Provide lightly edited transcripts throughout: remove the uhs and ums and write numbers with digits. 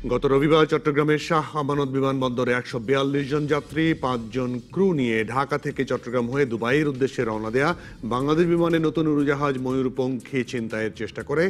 গত রবিবার চট্টগ্রামের শাহ আমানত বিমানবন্দরে ১৪২ জন যাত্রী ৫ জন ক্রু নিয়ে ঢাকা থেকে চট্টগ্রাম হয়ে দুবাইয়ের উদ্দেশ্যে রওনা দেয়া বাংলাদেশ বিমানের নতুন উড়োজাহাজ ময়ূরপঙ্খী ছিনতাইয়ের চেষ্টা করে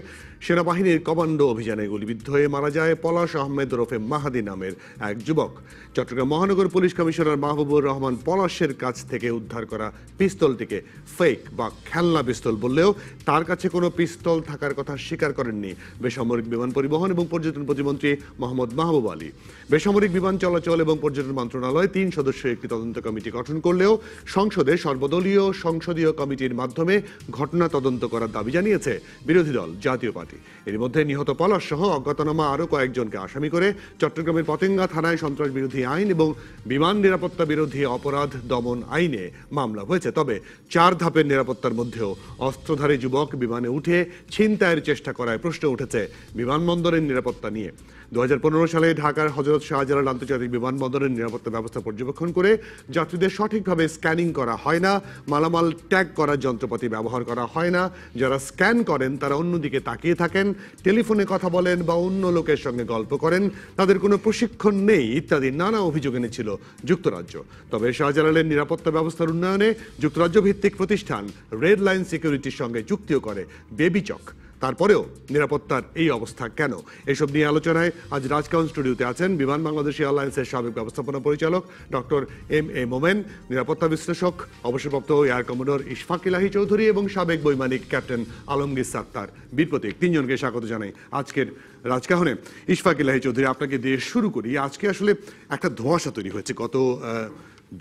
সেনাবাহিনীর কমান্ডো অভিযানে গুলিবিদ্ধ হয়ে মারা যায় পলাশ আহমেদ ওরফে মাহাদি নামের এক যুবক। চট্টগ্রাম মহানগর পুলিশ কমিশনার মাহবুবুর রহমান পলাশের কাছ থেকে উদ্ধার করা পিস্তলটিকে ফেক বা খেলনা পিস্তল বললেও তার কাছে কোনো পিস্তল থাকার কথা স্বীকার করেননি বেসামরিক বিমান পরিবহন এবং পর্যটন প্রতিমন্ত্রী মোহাম্মদ মাহবুব আলী। বেসামরিক বিমান চলাচল এবং পর্যটন মন্ত্রণালয় ৩ সদস্যের একটি তদন্ত কমিটি গঠন করলেও সংসদে সর্বদলীয় সংসদীয় কমিটির মাধ্যমে ঘটনা তদন্ত করার দাবি জানিয়েছে বিরোধী দল জাতীয় পার্টি। এর মধ্যে নিহত পলাশ সহ অজ্ঞাতনামা আরও কয়েকজনকে আসামি করে চট্টগ্রামের পতেঙ্গা থানায় সন্ত্রাস বিরোধী আইন এবং বিমান নিরাপত্তা বিরোধী অপরাধ দমন আইনে মামলা হয়েছে। তবে 4 ধাপের নিরাপত্তার মধ্যেও অস্ত্রধারী যুবক বিমানে উঠে ছিনতাইয়ের চেষ্টা করায় প্রশ্ন উঠেছে বিমানবন্দরের নিরাপত্তা নিয়ে। 2015 সালে ঢাকার হযরত শাহজালাল আন্তর্জাতিক বিমানবন্দরের নিরাপত্তা ব্যবস্থা পর্যবেক্ষণ করে যাত্রীদের সঠিকভাবে স্ক্যানিং করা হয় না, মালামাল ট্যাগ করার যন্ত্রপাতি ব্যবহার করা হয় না, যারা স্ক্যান করেন তারা অন্যদিকে তাকিয়ে থাকেন, টেলিফোনে কথা বলেন বা অন্য লোকের সঙ্গে গল্প করেন, তাদের কোনো প্রশিক্ষণ নেই ইত্যাদি নানা অভিযোগ এনেছিল যুক্তরাজ্য। তবে শাহজালালের নিরাপত্তা ব্যবস্থার উন্নয়নে যুক্তরাজ্য ভিত্তিক প্রতিষ্ঠান রেড লাইন সিকিউরিটির সঙ্গে চুক্তিও করে বেবিচক। তারপরেও নিরাপত্তার এই অবস্থা কেন? এসব নিয়ে আলোচনায় আজ রাজকাউন স্টুডিওতে আছেন বিমান বাংলাদেশ এয়ারলাইন্সের সাবেক ব্যবস্থাপনা পরিচালক ডক্টর এম.এ. মোমেন, নিরাপত্তা বিশ্লেষক অবসরপ্রাপ্ত এয়ার কমোডর ইশফাক ইলাহি চৌধুরী এবং সাবেক বৈমানিক ক্যাপ্টেন আলমগীর সাত্তার বীর প্রতীক। 3 জনকে স্বাগত জানাই আজকের রাজকাহনে। ইশফাক ইলাহি চৌধুরী, আপনাকে দিয়ে শুরু করি। আজকে আসলে একটা ধোঁয়াশা তৈরি হয়েছে গত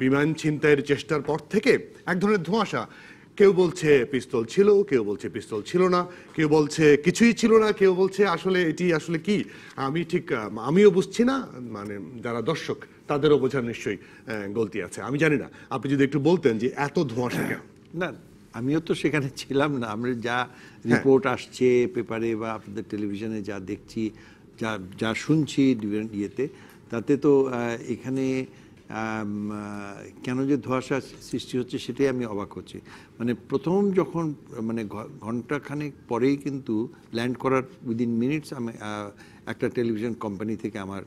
বিমান ছিনতাইয়ের চেষ্টার পর থেকে, এক ধরনের ধোঁয়াশা। কেউ বলছে পিস্তল ছিল, কেউ বলছে পিস্তল ছিল না, কেউ বলছে কিছুই ছিল না, কেউ বলছে আসলে এটি আসলে কি আমিও বুঝছি না, মানে যারা দর্শক তাদেরও বোঝার নিশ্চয়ই গলতি আছে। আমি জানি না, আপনি যদি একটু বলতেন যে এত ধোঁয়াশা কেন? না, আমিও তো সেখানে ছিলাম না। আমরা যা রিপোর্ট আসছে পেপারে বা আপনাদের টেলিভিশনে যা দেখছি, যা শুনছি ইয়েতে, তাতে তো এখানে কেন যে ধোঁয়াশা সৃষ্টি হচ্ছে সেটাই আমি অবাক হচ্ছি। মানে প্রথম যখন মানে ঘন্টাখানেক পরেই কিন্তু ল্যান্ড করার উইদিন মিনিটস আমি একটা টেলিভিশন কোম্পানি থেকে আমার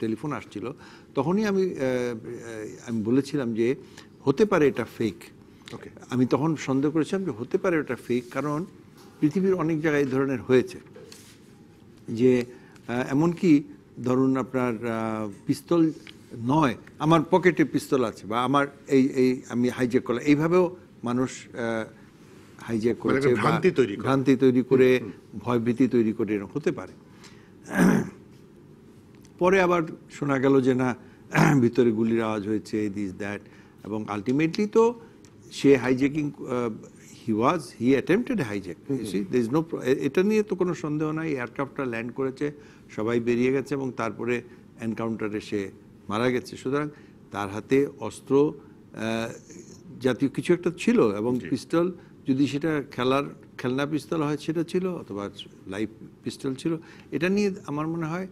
টেলিফোন আসছিল। তখনই আমি বলেছিলাম যে হতে পারে এটা ফেক। আমি তখন সন্দেহ করেছিলাম যে হতে পারে এটা ফেক, কারণ পৃথিবীর অনেক জায়গায় এই ধরনের হয়েছে যে এমনকি ধরুন আপনার পিস্তল নয়, আমার পকেটে পিস্তল আছে বা আমার এই আমি হাইজ্যাক করলাম, এইভাবেও মানুষ হাইজ্যাক করেছে, ভ্রান্তি তৈরি করে ভয়ভীতি তৈরি করে এরকম হতে পারে। পরে আবার শোনা গেল যে না, ভিতরে গুলির আওয়াজ হয়েছে, দিস দ্যাট, এবং আলটিমেটলি তো সে হাইজ্যাকিং হি অ্যাটেম্পটেড হাইজ্যাক। এটা নিয়ে তো কোনো সন্দেহ নাই। এয়ারক্রাফটটা ল্যান্ড করেছে, সবাই বেরিয়ে গেছে এবং তারপরে এনকাউন্টারে সে মারা গেছে। সুতরাং তার হাতে অস্ত্র জাতীয় কিছু একটা ছিল, এবং পিস্তল যদি সেটা খেলনা পিস্তল হয় সেটা ছিল, অথবা লাইভ পিস্তল ছিল। এটা নিয়ে আমার মনে হয়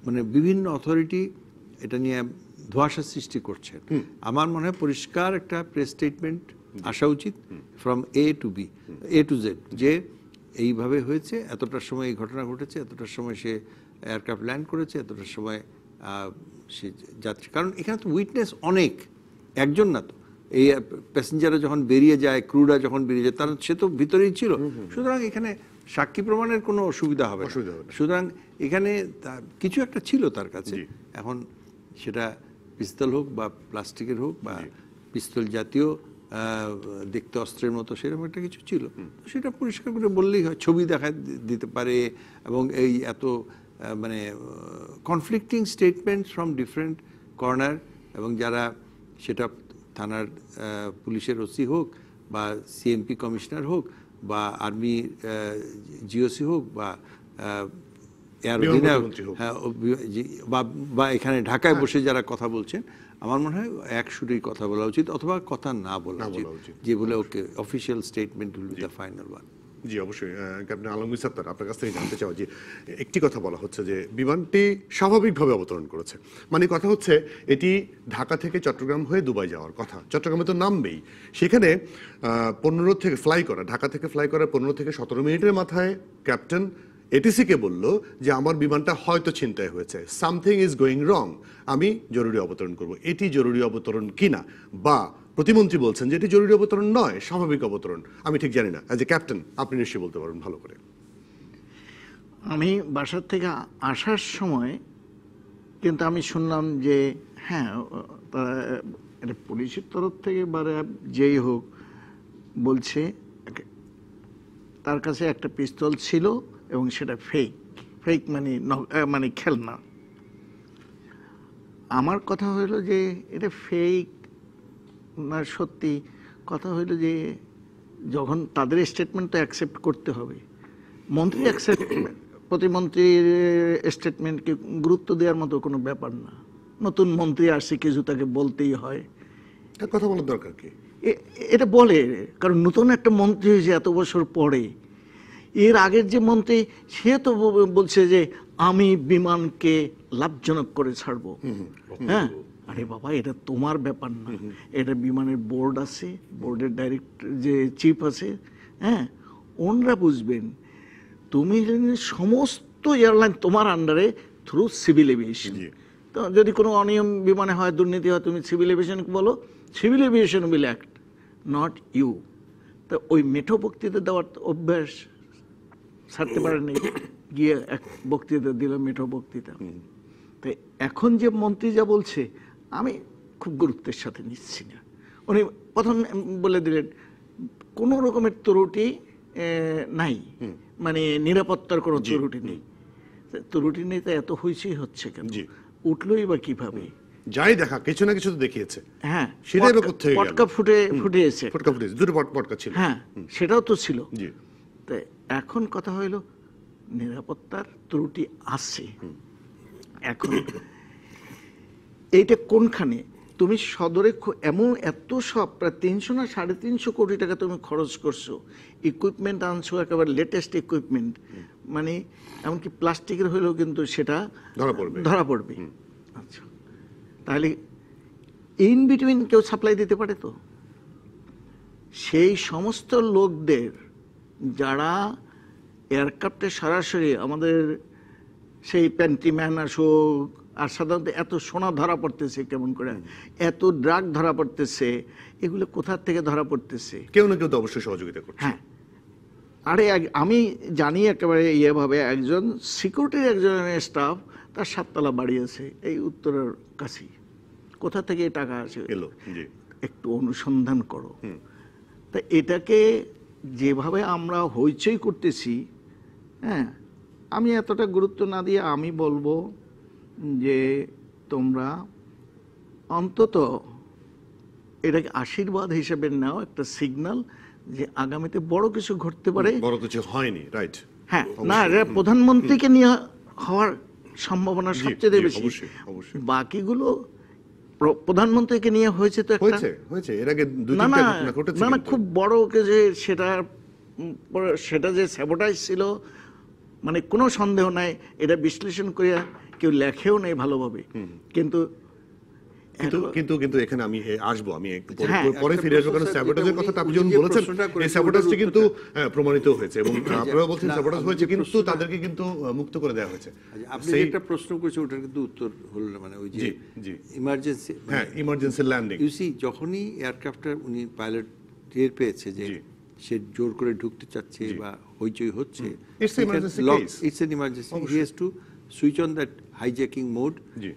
মানে বিভিন্ন অথরিটি এটা নিয়ে ধোঁয়াশা সৃষ্টি করছে। আমার মনে হয় পরিষ্কার একটা প্রেস স্টেটমেন্ট আসা উচিত ফ্রম এ টু জেড, যে এইভাবে হয়েছে, এতটার সময় এই ঘটনা ঘটেছে, এতটার সময় সে এয়ারক্রাফট ল্যান্ড করেছে, এতটার সময় সে যাত্রী। কারণ এখানে তো উইটনেস অনেক, একজন না তো। এই প্যাসেঞ্জাররা যখন বেরিয়ে যায়, ক্রুরা যখন বেরিয়ে যায়, তার সে তো ভিতরেই ছিল। সুতরাং এখানে সাক্ষী প্রমাণের কোনো অসুবিধা হবে না। সুতরাং এখানে কিছু একটা ছিল তার কাছে। এখন সেটা পিস্তল হোক বা প্লাস্টিকের হোক বা পিস্তল জাতীয় দেখতে অস্ত্রের মতো সেরকম একটা কিছু ছিল, সেটা পরিষ্কার করে বললেই হয়। ছবি দেখা দিতে পারে, এবং এই এত মানে conflicting statement from different corner, এবং যারা সেটা থানার পুলিশের ওসি হোক বা সিএমপি কমিশনার হোক বা আর্মি জিওসি হোক বা এয়ার অধিনায়ক বা এখানে ঢাকায় বসে যারা কথা বলছেন, আমার মনে হয় এক সুরেই কথা বলা উচিত, অথবা কথা না বলা উচিত, যে বলে ওকে official statement will be the final one. জি অবশ্যই। ক্যাপ্টেন আলমগীর সাত্তার, আপনার কাছ থেকে জানতে চাও যে একটি কথা বলা হচ্ছে যে বিমানটি স্বাভাবিকভাবে অবতরণ করেছে, মানে কথা হচ্ছে এটি ঢাকা থেকে চট্টগ্রাম হয়ে দুবাই যাওয়ার কথা, চট্টগ্রামে তো নামবেই, সেখানে 15 থেকে ফ্লাই করা, ঢাকা থেকে ফ্লাই করা 15 থেকে 17 মিনিটের মাথায় ক্যাপ্টেন এটিসি কে বলল যে আমার বিমানটা হয়তো ছিনতাই হয়েছে, সামথিং ইজ গোয়িং রং, আমি জরুরি অবতরণ করব। এটি জরুরি অবতরণ কিনা, বা প্রতিমন্ত্রী বলছেন যে এটি জরুরি অবতরণ নয়, স্বাভাবিক অবতরণ, আমি ঠিক জানি না। অ্যাজ এ ক্যাপ্টেন আপনি নিশ্চয়ই বলতে পারবেন ভালো করে। আমি বাসার থেকে আসার সময় কিন্তু আমি শুনলাম যে হ্যাঁ, এটা পুলিশের তরফ থেকে বা যেই হোক বলছে তার কাছে একটা পিস্তল ছিল এবং সেটা ফেক মানে খেলনা। আমার কথা হইল যে এটা ফেক না সত্যি, কথা হইল যে যখন তাদের স্টেটমেন্ট তো অ্যাকসেপ্ট করতে হবে, মন্ত্রী প্রতিমন্ত্রীর স্টেটমেন্টকে গুরুত্ব দেওয়ার মতো কোনো ব্যাপার না। নতুন মন্ত্রী আসছে, কিছু তাকে বলতেই হয়। কথা বলার দরকার কি? এটা বলে, কারণ নতুন একটা মন্ত্রী হয়েছে এত বছর পরে। এর আগের যে মন্ত্রী সে তো বলছে যে আমি বিমানকে লাভজনক করে ছাড়বো। হ্যাঁ, আরে বাবা, এটা তোমার ব্যাপার না, এটা বিমানের বোর্ড আছে, বোর্ডের ডাইরেক্টর যে চিফ আছে, হ্যাঁ, ওনরা বুঝবেন। তুমি সমস্ত এয়ারলাইন তোমার আন্ডারে থ্রু সিভিল এভিয়েশন। তো যদি কোনো অনিয়ম বিমানে হয়, দুর্নীতি হয়, তুমি সিভিল এভিয়েশনকে বলো, civil aviation will act, not you. তো ওই মেঠো বক্তৃতা দেওয়ার অভ্যাস ছাড়তে পারেনি, গিয়ে এক বক্তৃতা দিল, মেঠো বক্তৃতা। তাই এখন যে মন্ত্রী যা বলছে আমি খুব গুরুত্বের সাথে নিচ্ছি না। উনি প্রথম বলে দিলেন কোনো রকমের ত্রুটি নাই, মানে নিরাপত্তার কোনো ত্রুটি নেই। ত্রুটি নেই, তো এত হইচই হচ্ছে কেন? উঠলোই বা কিভাবে? যাই দেখা কিছু না কিছু তো দেখিয়েছে। হ্যাঁ, সেটাই বা কোত্থেকে গেল? পটকা ফুটেছে, দুটো পটকা ছিল। হ্যাঁ, সেটাও তো ছিল। জি। তাই এখন কথা হইল নিরাপত্তার ত্রুটি আছে। এখন এইটা কোনখানে? তুমি সদরে এমন এত সব প্রায় 300 না 350 কোটি টাকা তুমি খরচ করছো, ইকুইপমেন্ট আনছো, একেবারে লেটেস্ট ইকুইপমেন্ট, মানে এমনকি প্লাস্টিকের হইলেও কিন্তু সেটা ধরা পড়বে। আচ্ছা, তাহলে ইন বিটুইন কেউ সাপ্লাই দিতে পারে? তো সেই সমস্ত লোকদের যারা এয়ারক্রাফটে সরাসরি আমাদের সেই প্যান্টিম্যান আসুক, আর সাধারণত এত সোনা ধরা পড়তেছে কেমন করে, এত ড্রাগ ধরা পড়তেছে, এগুলো কোথা থেকে ধরা পড়তেছে? কেউ না কেউ তো অবশ্যই সহযোগিতা করছে। হ্যাঁ, আরে আমি জানি একেবারে ইয়েভাবে, একজন সিকিউরিটির একজন স্টাফ, তার 7 তলা বাড়ি আছে এই উত্তরের কাছেই। কোথা থেকে টাকা আসে একটু অনুসন্ধান করো। তা এটাকে যেভাবে আমরা হইচই করতেছি, হ্যাঁ, আমি এতটা গুরুত্ব না দিয়ে আমি বলবো যে তোমরা অন্তত এটাকে আশীর্বাদ হিসেবে নাও, একটা সিগন্যাল যে আগামীতে বড় কিছু ঘটতে পারে। বড় কিছু হয়নি, রাইট? হ্যাঁ, না, এটা প্রধানমন্ত্রীকে নিয়ে হওয়ার সম্ভাবনা সবচেয়ে বেশি। বাকিগুলো প্রধানমন্ত্রীকে নিয়ে হয়েছে তো একটা, হয়েছে এর আগে না না খুব বড় যে সেটা যে স্যাবোটাইজ ছিল, মানে কোনো সন্দেহ নাই, এটা বিশ্লেষণ করিয়া কেউ লেখেও নেই ভালোভাবে। কিন্তু কিন্তু কিন্তু এখানে আমি আসবো, আমি একটু পরে ফিরে আসবো, কারণ স্যাবোটাজের কথাটা আপনি যখন বলেছেন, এই স্যাবোটাজটি কিন্তু প্রমাণিত হয়েছে এবং আপনারা বলছেন স্যাবোটাজ হয়েছে, কিন্তু তাদেরকে কিন্তু মুক্ত করে দেওয়া হয়েছে। আপনি একটা প্রশ্ন করেছেন, ওটার কিন্তু উত্তর হলো না, মানে ওই যে ইমার্জেন্সি, হ্যাঁ, ইমার্জেন্সি ল্যান্ডিং। ইউ সি, যখনই এয়ারক্রাফটটা উনি পাইলট টের পেয়েছে যে সে জোর করে ঢুকতে চাচ্ছে বা হইচই হচ্ছে, it's an emergency, he has to switch on that hijacking mode,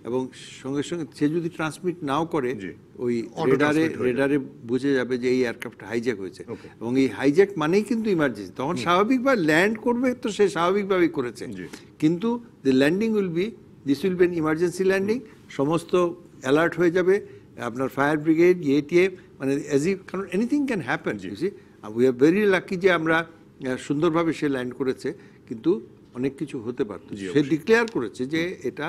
এবং সঙ্গে সঙ্গে সে যদি ট্রান্সমিট নাও করে, ওই রেডারে বুঝে যাবে যে এই এয়ারক্রাফট হাইজ্যাক হয়েছে, এবং এই হাইজ্যাক মানেই কিন্তু ইমার্জেন্সি। তখন স্বাভাবিকভাবে ল্যান্ড করবে, তো সে স্বাভাবিকভাবেই করেছে, কিন্তু the landing will be, this will be an emergency landing, সমস্ত অ্যালার্ট হয়ে যাবে, আপনার ফায়ার ব্রিগেড, এটিএফ, মানে অ্যাজ ইফ, কারণ anything can happen. You see, we are very lucky যে আমরা সুন্দরভাবে সে ল্যান্ড করেছে, কিন্তু অনেক কিছু হতে পারত। সে ডিক্লেয়ার করেছে যে এটা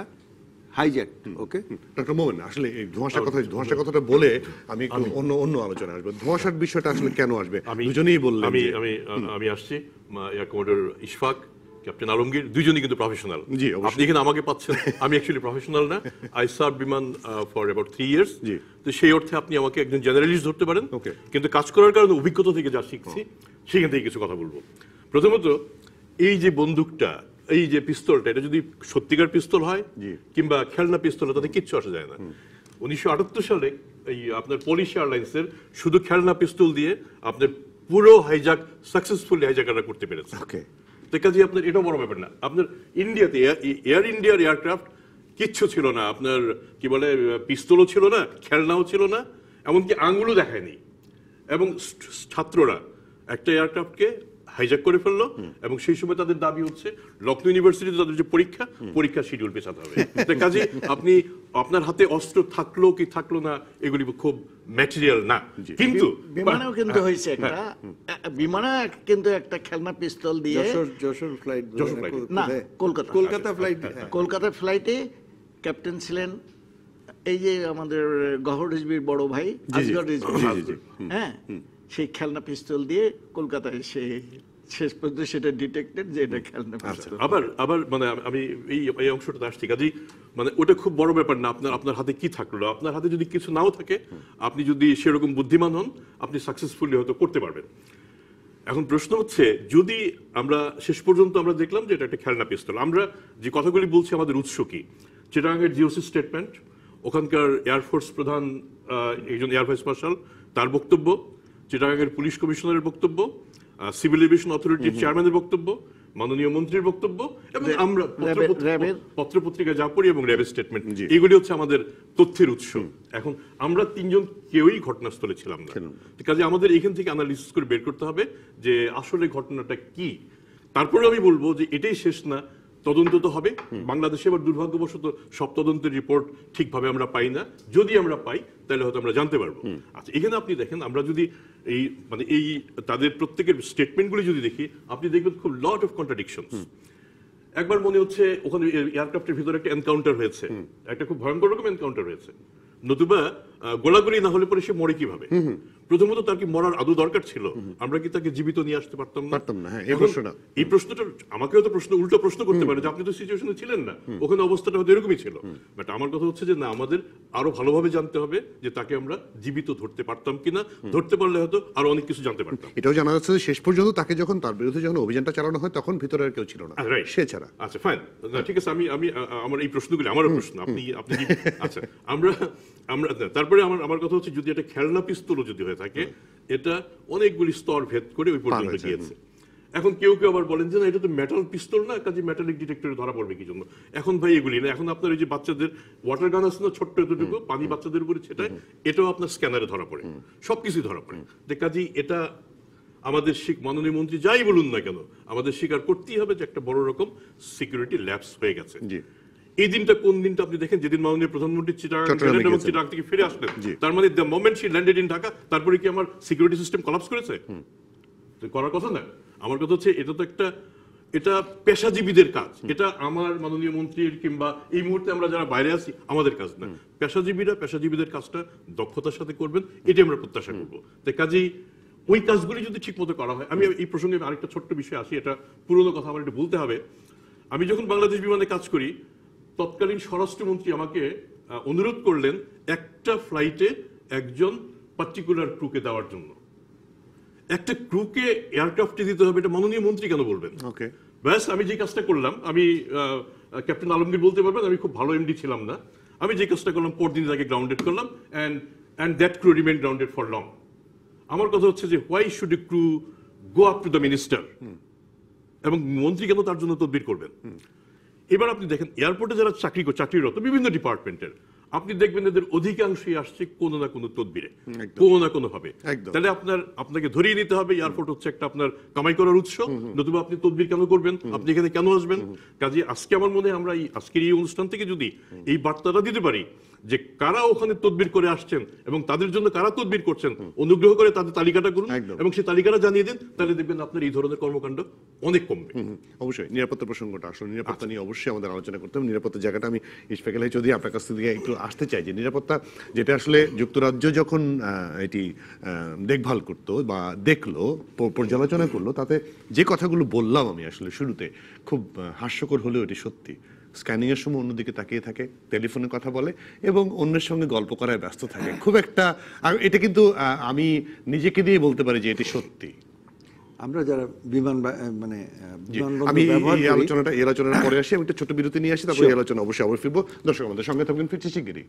হাইজ্যাক। ওকে, ডক্টর মোমেন, আসলে এই ধোঁয়াশার কথাটা বলে আমি একটু অন্য আলোচনা আসবো। ধোঁয়াশার বিষয়টা আসলে কেন আসবে, দুজনেই বললেন। আমি আসছি, air commander Ishfaq, captain Alamgir, দুইজনই কিন্তু প্রফেশনাল। আপনি এখানে আমাকে পাচ্ছেন, আমি অ্যাকচুয়ালি প্রফেশনাল না। আই সার্ভ বিমান ফর অ্যাবাউট 3 years। তো সেই অর্থে আপনি আমাকে একজন জেনারেলিস্ট ধরতে পারেন, কিন্তু কাজ করার কারণে অভিজ্ঞতা থেকে যা শিখছি সেখান থেকে কিছু কথা বলবো। প্রথমত, এই যে বন্দুকটা এই যে পিস্তলটা, এটা যদি সত্যিকার পিস্তল হয় কিংবা খেলনা পিস্তল হয়, তাতে কিচ্ছু আসা যায় না। 1978 সালে এই আপনার পলিশ এয়ারলাইন্সের শুধু খেলনা পিস্তল দিয়ে আপনার পুরো হাইজ্যাক সাকসেসফুলি হাইজ্যাকাররা করতে পেরেছে। তো কাজে আপনার এটা বড় ব্যাপার না। আপনার ইন্ডিয়াতে এয়ার ইন্ডিয়ার এয়ারক্রাফট কিচ্ছু ছিল না, আপনার কি বলে পিস্তলও ছিল না, খেলনাও ছিল না, এমনকি আঙ্গুলও দেখায়নি। এবং ছাত্ররা একটা এয়ারক্রাফটকে হাইজ্যাক করে ফেললো এবং সেই সময় তাদের দাবি হচ্ছে লখনৌ ইউনিভার্সিটিতে তাদের যে পরীক্ষা শিডিউল পেছাতে হবে। কাজে আপনি আপনার হাতে অস্ত্র থাকলো কি থাকলো না এগুলি খুব ম্যাটেরিয়াল না। কিন্তু বিমানেও কিন্তু হয়েছে একটা, বিমানে কিন্তু একটা খেলনা পিস্তল দিয়ে যশোর ফ্লাইট না কলকাতা ফ্লাইটে ক্যাপ্টেন ছিলেন এই যে আমাদের গহর রিজভির বড় ভাই আসগর রিজভি, হ্যাঁ, সেই খেলনা পিস্তল দিয়ে কলকাতায় এসে শেষ পর্যন্ত সেটা ডিটেক্টেড যে এটা খেলনা পিস্তল। আবার মানে আমি এই অংশটা আসছি, কাজেই মানে ওটা খুব বড় ব্যাপার না। আপনার হাতে কি থাকলো, আপনার হাতে যদি কিছু নাও থাকে, আপনি যদি সেরকম বুদ্ধিমান হন, আপনি সাকসেসফুলি হয়তো করতে পারবেন। এখন প্রশ্ন হচ্ছে, যদি আমরা শেষ পর্যন্ত আমরা দেখলাম যে এটা একটা খেলনা পিস্তল, আমরা যে কথাগুলি বলছি আমাদের উৎস কি? চিটাগাংয়ের জিওসি স্টেটমেন্ট, ওখানকার এয়ারফোর্স প্রধান একজন এয়ার ভাইস মার্শাল তার বক্তব্য, চিটাগাংয়ের পুলিশ কমিশনারের বক্তব্য, সিভিল এভিয়েশন অথরিটির চেয়ারম্যানের বক্তব্য, মাননীয় মন্ত্রীর বক্তব্য, এবং আমরা পত্রপত্রিকা যা পড়ি এবং র্যাবের স্টেটমেন্ট, এগুলি হচ্ছে আমাদের তথ্যের উৎস। এখন আমরা তিনজন কেউই ঘটনাস্থলে ছিলাম না, কাজে আমাদের এখান থেকে অ্যানালিসিস করে বের করতে হবে যে আসলে ঘটনাটা কি। তারপরে আমি বলবো যে এটাই শেষ না, তদন্ত তো হবে। বাংলাদেশে এবার দুর্ভাগ্যবশত সব তদন্তের রিপোর্ট ঠিকভাবে আমরা পাই না, যদি আমরা পাই তাহলে হয়তো আমরা জানতে পারবো। আচ্ছা, এখানে আপনি দেখেন, আমরা যদি এই তাদের প্রত্যেকের স্টেটমেন্টগুলি যদি দেখি, আপনি দেখবেন খুব লট অফ কন্ট্রাডিকশনস। একবার মনে হচ্ছে ওখানে এয়ারক্রাফটের ভিতরে একটা এনকাউন্টার হয়েছে, একটা খুব ভয়ঙ্কর রকম এনকাউন্টার হয়েছে, নতুবা গোলাগুলি না হলে পরে সে মরে কিভাবে? প্রথমত তার কি মরার আদৌ দরকার ছিল? আমরা কি তাকে জীবিত নিয়ে আসতে পারতাম না? এই প্রশ্নটা আমাকে হয়তো উল্টো প্রশ্ন করতে পারে যে আপনি তো সিচুয়েশনে ছিলেন না, ওখানে অবস্থাটা হয়তো এরকমই ছিল। বাট আমার কথা হচ্ছে যে না, আমাদের আরো ভালোভাবে জানতে হবে যে তাকে আমরা জীবিত ধরতে পারতাম কিনা, ধরতে পারলে হয়তো আরো অনেক কিছু জানতে পারতাম। এটাও জানা যাচ্ছে যে শেষ পর্যন্ত তাকে যখন তার বিরুদ্ধে যখন অভিযানটা চালানো হয় তখন ভিতরে আর কেউ ছিল না, সে ছাড়া। আচ্ছা, ফাইন, ঠিক আছে। আমি আমার এই প্রশ্নগুলি আমারও প্রশ্ন, আপনি আচ্ছা, আমরা তারপরে আমার কথা হচ্ছে, যদি এটা খেলনা পিস্তলও যদি হয়ে থাকে, এটা অনেকগুলি স্তর ভেদ করে ওই পর্যন্ত গিয়েছে। এখন কেউ আবার বলেন যে না, এটা তো মেটাল পিস্তল না, কাজে মেটালিক ডিটেক্টরে ধরা পড়বে কি জন্য? এখন ভাই এগুলি না, এখন আপনার এই যে বাচ্চাদের ওয়াটার গান আছে না, ছোট্ট এতটুকু পানি বাচ্চাদের উপরে ছেটায়, এটাও আপনার স্ক্যানারে ধরা পড়ে, সবকিছুই ধরা পড়ে। কাজেই এটা আমাদের মাননীয় মন্ত্রী যাই বলুন না কেন, আমাদের স্বীকার করতেই হবে যে একটা বড় রকম সিকিউরিটি ল্যাপস হয়ে গেছে। এই দিনটা কোন দিনটা আপনি দেখেন, যেদিন মাননীয় প্রধানমন্ত্রী চিটাগাং থেকে ফিরে আসলেন, তার মানে the moment she landed in Dhaka, তারপরে কি আমার সিকিউরিটি সিস্টেম কলাপস করেছে? করার কথা না। আমার কথা হচ্ছে, এটা পেশাজীবীদের কাজ, এটা আমার মাননীয় মন্ত্রীর কিংবা এই মুহূর্তে আমরা যারা বাইরে আছি আমাদের কাজ না। পেশাজীবীদের কাজটা দক্ষতার সাথে করবেন, এটাই আমরা প্রত্যাশা করবো। তাই কাজেই ওই কাজগুলি যদি ঠিক মতো করা হয়। আমি এই প্রসঙ্গে আরেকটা ছোট্ট বিষয় আসি, এটা পুরোনো কথা আমার একটু বলতে হবে। আমি যখন বাংলাদেশ বিমানে কাজ করি, তৎকালীন স্বরাষ্ট্রমন্ত্রী আমাকে অনুরোধ করলেন একটা ফ্লাইটে একজন পার্টিকুলার ক্রুকে দেওয়ার জন্য। একটা ক্রুকে এয়ারক্রাফটে দিতে হবে, এটা মাননীয় মন্ত্রী কেন বলবেন? ব্যাস, আমি যে কাজটা করলাম, আমি ক্যাপ্টেন আলমগীর বলতে পারবেন আমি খুব ভালো এমডি ছিলাম না, আমি যে কাজটা করলাম, পরদিন তাকে গ্রাউন্ডেড করলাম, and that crew remain grounded for long. আমার কথা হচ্ছে যে why should A crew go up to the minister, এবং মন্ত্রী কেন তার জন্য তদবির করবেন? এবার আপনি দেখেন, এয়ারপোর্টে যারা চাকরিরত বিভিন্ন ডিপার্টমেন্টের, আপনি দেখবেন এদের অধিকাংশই আসছে কোনো না কোনো তদবিরে, কোনো না কোনো ভাবে। তাহলে আপনাকে ধরিয়ে নিতে হবে এয়ারপোর্ট হচ্ছে একটা আপনার কামাই করার উৎস, নতুবা আপনি তদবির কেন করবেন? আপনি এখানে কেন আসবেন? কাজে আজকে আমার মনে হয় আমরা আজকের এই অনুষ্ঠান থেকে যদি এই বার্তাটা দিতে পারি যে কারা ওখানে তদবির করে আসছেন এবং তাদের জন্য কারা তদবির করছেন, অনুগ্রহ করে তাদের তালিকাটা করুন এবং সেই তালিকাটা জানিয়ে দিন, তাহলে দেখবেন আপনার এই ধরনের কর্মকাণ্ড অনেক কমবে। অবশ্যই নিরাপত্তা প্রসঙ্গটা, আসলে নিরাপত্তা নিয়ে অবশ্যই আমাদের আলোচনা করতে হবে। নিরাপত্তার জায়গাটা আমি ইশফাক আলী চৌধুরী আপনার কাছ থেকে একটু আসতে চাই, যে নিরাপত্তা যেটা আসলে যুক্তরাজ্য যখন এটি দেখভাল করতো বা দেখলো, পর্যালোচনা করলো, তাতে যে কথাগুলো বললাম আমি আসলে শুরুতে, খুব হাস্যকর হলেও এটি সত্যি। স্ক্যানিং এর সময় অন্যদিকে তাকিয়ে থাকে, টেলিফোনে কথা বলে এবং অন্যের সঙ্গে গল্প করায় ব্যস্ত থাকে। খুব একটা, এটা কিন্তু আমি নিজেকে দিয়ে বলতে পারি যে এটি সত্যি। আমরা যারা মানে বিমানবন্দর আমি ব্যবহার এই করি, আলোচনাটা পরে আসি, আমি একটা ছোট বিরতি নিয়ে আসি, তারপরে এই আলোচনা অবশ্যই আবার ফিরবো। দর্শক আমাদের সঙ্গে থাকবেন, ফিরছি শিগগিরই।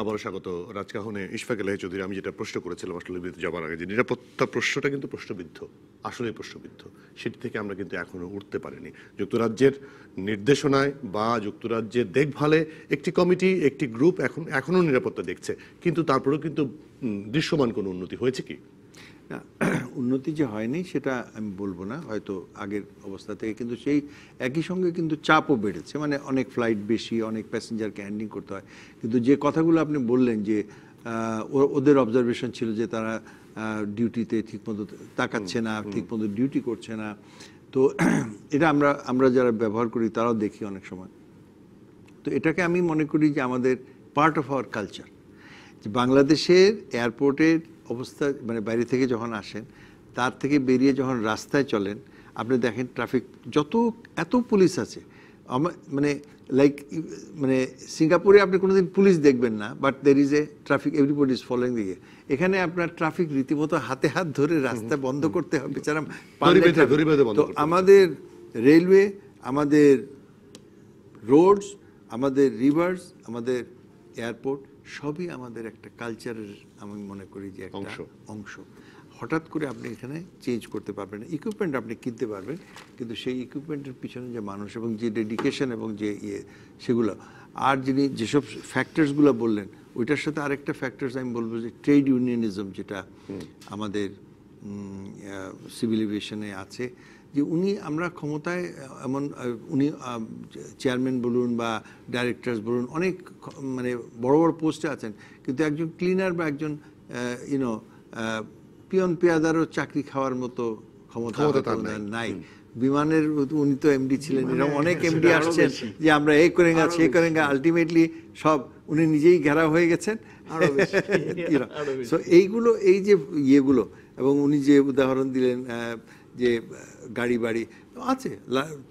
আবারও স্বাগত রাজকাহনে ইশফাক এলাহি চৌধুরী। আমি যেটা প্রশ্ন করেছিলাম আসলে বিরতি যাবার আগে, যে নিরাপত্তা প্রশ্নটা কিন্তু প্রশ্নবিদ্ধ, আসলে প্রশ্নবিদ্ধ, সেটি থেকে আমরা কিন্তু এখনো উঠতে পারিনি। যুক্তরাজ্যের নির্দেশনায় বা যুক্তরাজ্যের দেখভালে একটি কমিটি, একটি গ্রুপ এখনো নিরাপত্তা দেখছে, কিন্তু তারপরেও কিন্তু দৃশ্যমান কোনো উন্নতি হয়েছে কি? না, উন্নতি যে হয়নি সেটা আমি বলবো না, হয়তো আগের অবস্থা থেকে, কিন্তু সেই একই সঙ্গে কিন্তু চাপও বেড়েছে, মানে অনেক ফ্লাইট বেশি, অনেক প্যাসেঞ্জারকে হ্যান্ডলিং করতে হয়। কিন্তু যে কথাগুলো আপনি বললেন যে ওদের অবজারভেশন ছিল যে তারা ডিউটিতে ঠিকমতো তাকাচ্ছে না, ঠিকমতো ডিউটি করছে না, তো এটা আমরা যারা ব্যবহার করি তারাও দেখি অনেক সময়। তো এটাকে আমি মনে করি যে আমাদের পার্ট অফ আওয়ার কালচার। যে বাংলাদেশের এয়ারপোর্টের অবস্থা, মানে বাইরে থেকে যখন আসেন, তার থেকে বেরিয়ে যখন রাস্তায় চলেন, আপনি দেখেন ট্রাফিক এত পুলিশ আছে, মানে লাইক, মানে সিঙ্গাপুরে আপনি কোনোদিন পুলিশ দেখবেন না, but there is a traffic, everybody is following দিকে। এখানে আপনার ট্রাফিক রীতিমতো হাতে হাত ধরে রাস্তা বন্ধ করতে হবে, বেচারা। তো আমাদের রেলওয়ে, আমাদের রোডস, আমাদের রিভার্স, আমাদের এয়ারপোর্ট সবই আমাদের একটা কালচারের, আমি মনে করি যে একটা অংশ। হঠাৎ করে আপনি এখানে চেঞ্জ করতে পারবেন না। ইকুইপমেন্ট আপনি কিনতে পারবেন, কিন্তু সেই ইকুইপমেন্টের পিছনে যে মানুষ এবং যে ডেডিকেশন এবং যে সেগুলো, আর যেসব ফ্যাক্টরসগুলো বললেন, ওইটার সাথে আরেকটা ফ্যাক্টরস আমি বলবো যে ট্রেড ইউনিয়নিজম, যেটা আমাদের সিভিল এভিয়েশনে আছে, যে আমরা ক্ষমতায় এমন, উনি চেয়ারম্যান বলুন বা ডাইরেক্টরস বলুন, অনেক মানে বড় বড় পোস্টে আছেন, কিন্তু একজন ক্লিনার বা একজন পিয়ন পেয়াদারও চাকরি খাওয়ার মতো ক্ষমতা নাই। বিমানের উনি তো এমডি ছিলেন, এরকম অনেক এমডি আসছেন যে আমরা এই করেন গা, সেই করেন গা, আলটিমেটলি সব উনি নিজেই ঘেরাও হয়ে গেছেন। সো এইগুলো, এই যে ইয়েগুলো, এবং উনি যে উদাহরণ দিলেন যে গাড়ি বাড়ি আছে,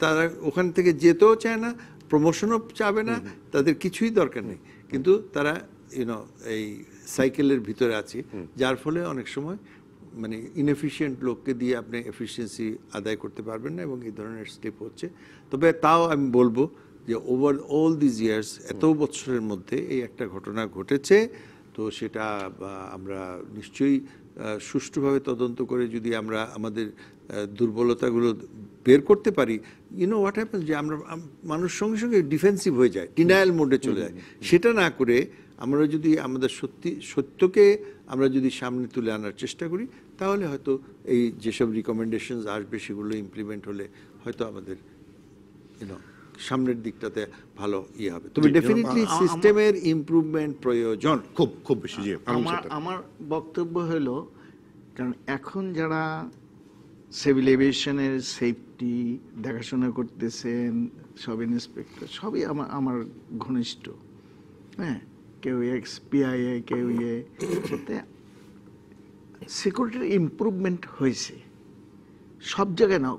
তারা ওখান থেকে যেতেও চায় না, প্রমোশনও চাবে না, তাদের কিছুই দরকার নেই, কিন্তু তারা এই সাইকেলের ভিতরে আছে, যার ফলে অনেক সময় মানে ইনএফিশিয়েন্ট লোককে দিয়ে আপনি এফিসিয়েন্সি আদায় করতে পারবেন না, এবং এই ধরনের স্টেপ হচ্ছে। তবে তাও আমি বলবো যে ওভার অল দিস ইয়ার্স, এত বছরের মধ্যে এই একটা ঘটনা ঘটেছে, তো সেটা আমরা নিশ্চয়ই সুষ্ঠুভাবে তদন্ত করে যদি আমরা আমাদের দুর্বলতাগুলো বের করতে পারি, হোয়াট হ্যাপেন্স, যে আমরা মানুষ সঙ্গে সঙ্গে ডিফেন্সিভ হয়ে যায়, ডিনায়াল মোডে চলে যায়। সেটা না করে আমরা যদি আমাদের সত্যকে আমরা যদি সামনে তুলে আনার চেষ্টা করি, তাহলে হয়তো এই যেসব রিকমেন্ডেশনস আসবে সেগুলো ইমপ্লিমেন্ট হলে হয়তো আমাদের সামনের দিকটাতে ভালো হবে। তবে ডেফিনেটলি সিস্টেমের ইমপ্রুভমেন্ট প্রয়োজন, খুব খুব বেশি। আমার বক্তব্য হলো, কারণ এখন যারা সিভিল এভিয়েশনের সেফটি দেখাশোনা করতেছেন, সব ইন্সপেক্টর সবই আমার ঘনিষ্ঠ, হ্যাঁ, কেউ এক্স-পিআইএ, কেউ সিকিউরিটির ইমপ্রুভমেন্ট হয়েছে সব জায়গায়, না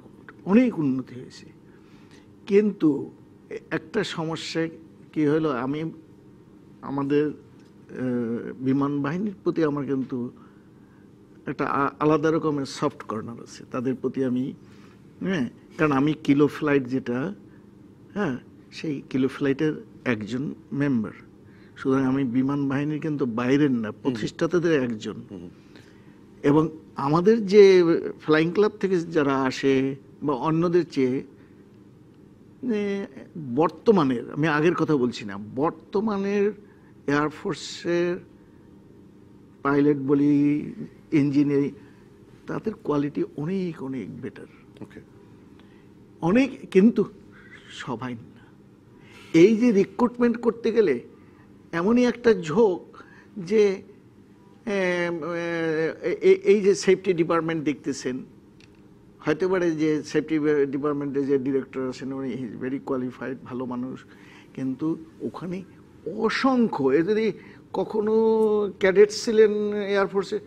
অনেক উন্নতি হয়েছে, কিন্তু একটা সমস্যা কি হলো, আমাদের বিমান বাহিনীর প্রতি আমার কিন্তু একটা আলাদা রকমের সফট কর্নার আছে তাদের প্রতি আমি, হ্যাঁ, কারণ আমি কিলো ফ্লাইট যেটা, হ্যাঁ, সেই কিলো ফ্লাইটের একজন মেম্বার, সুতরাং আমি বিমান বাহিনীর কিন্তু বাইরের না, প্রতিষ্ঠাতাদের একজন। এবং আমাদের যে ফ্লাইং ক্লাব থেকে যারা আসে বা অন্যদের চেয়ে বর্তমানের, আমি আগের কথা বলছি না, বর্তমানের এয়ারফোর্সের পাইলট বলি, ইঞ্জিনিয়ারিং, তাদের কোয়ালিটি অনেক অনেক বেটার, অনেক, কিন্তু সবাই না। এই যে রিক্রুটমেন্ট করতে গেলে এমনই একটা ঝোঁক যে এই যে সেফটি ডিপার্টমেন্ট দেখতেছেন, হয়তো পারে যে সেফটি ডিপার্টমেন্টে যে ডিরেক্টর আছেন উনি ইজ ভেরি কোয়ালিফাইড, ভালো মানুষ, কিন্তু ওখানে অসংখ্য, যদি কখনো ক্যাডেট ছিলেন এয়ারফোর্সে,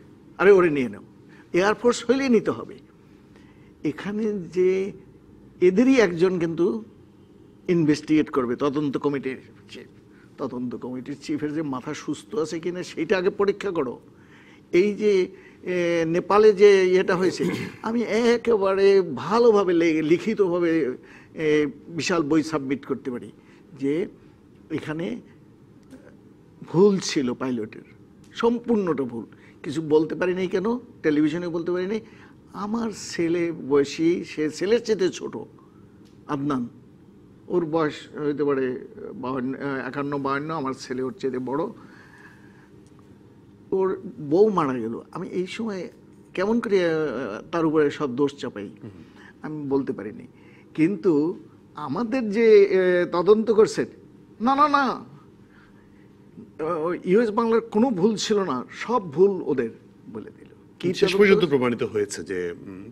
আরে ওরে নিয়ে নাও, এয়ারফোর্স হইলেই নিতে হবে। এখানে যে এদেরই একজন কিন্তু ইনভেস্টিগেট করবে, তদন্ত কমিটির চিফ, তদন্ত কমিটির চিফের যে মাথা সুস্থ আছে কিনা সেইটা আগে পরীক্ষা করো। এই যে নেপালে যে ইয়েটা হয়েছে, আমি একেবারে ভালোভাবে লিখিতভাবে বিশাল বই সাবমিট করতে পারি যে এখানে ভুল ছিল পাইলটের, সম্পূর্ণটা ভুল। কিছু বলতে পারি নাই কেন, টেলিভিশনে বলতে পারি নাই, আমার ছেলে বয়সী, সে ছেলের চেয়ে ছোট আদনান, ওর বয়স হইতে পারে 51-52, আমার ছেলে ওর চেয়ে বড়, ওর বউ মারা গেল। আমি এই সময় কেমন করে তার উপরে সব দোষ চাপাই, আমি বলতে পারিনি। কিন্তু আমাদের যে তদন্ত করছেন, না না না, ইউএস বাংলার কোনো ভুল ছিল না, সব ভুল ওদের বলে দিল। কি শেষ পর্যন্ত প্রমাণিত হয়েছে যে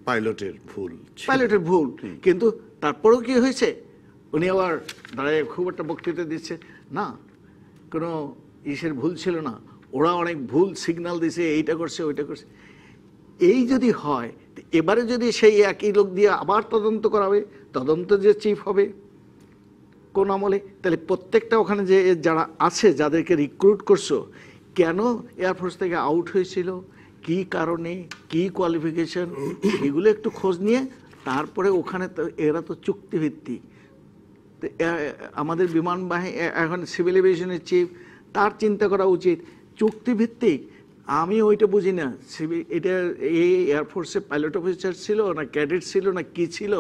পাইলটের ভুল, পাইলটের ভুল। কিন্তু তারপরেও কি হয়েছে, উনি আবার দাঁড়ায় খুব একটা বক্তৃতা দিচ্ছে, না কোনো ইসের ভুল ছিল না, ওরা অনেক ভুল সিগন্যাল দিছে, এইটা করছে ওইটা করছে। এই যদি হয়, এবারে যদি সেই একই লোক দিয়ে আবার তদন্ত করা হবে, তদন্ত যে চিফ হবে কোন আমলে, তাহলে প্রত্যেকটা ওখানে যে যারা আছে, যাদেরকে রিক্রুট করছো, কেন এয়ারফোর্স থেকে আউট হয়েছিল, কি কারণে, কি কোয়ালিফিকেশন, এগুলো একটু খোঁজ নিয়ে তারপরে ওখানে তো এরা তো চুক্তিভিত্তিক। আমাদের বিমান বাহিনী এখন সিভিল এভিয়েশনের চিফ, তার চিন্তা করা উচিত চুক্তিভিত্তিক। আমি ওইটা বুঝি না, এটা এই এয়ারফোর্সে পাইলট অফিসার ছিল না ক্যাডেট ছিল না কি ছিল।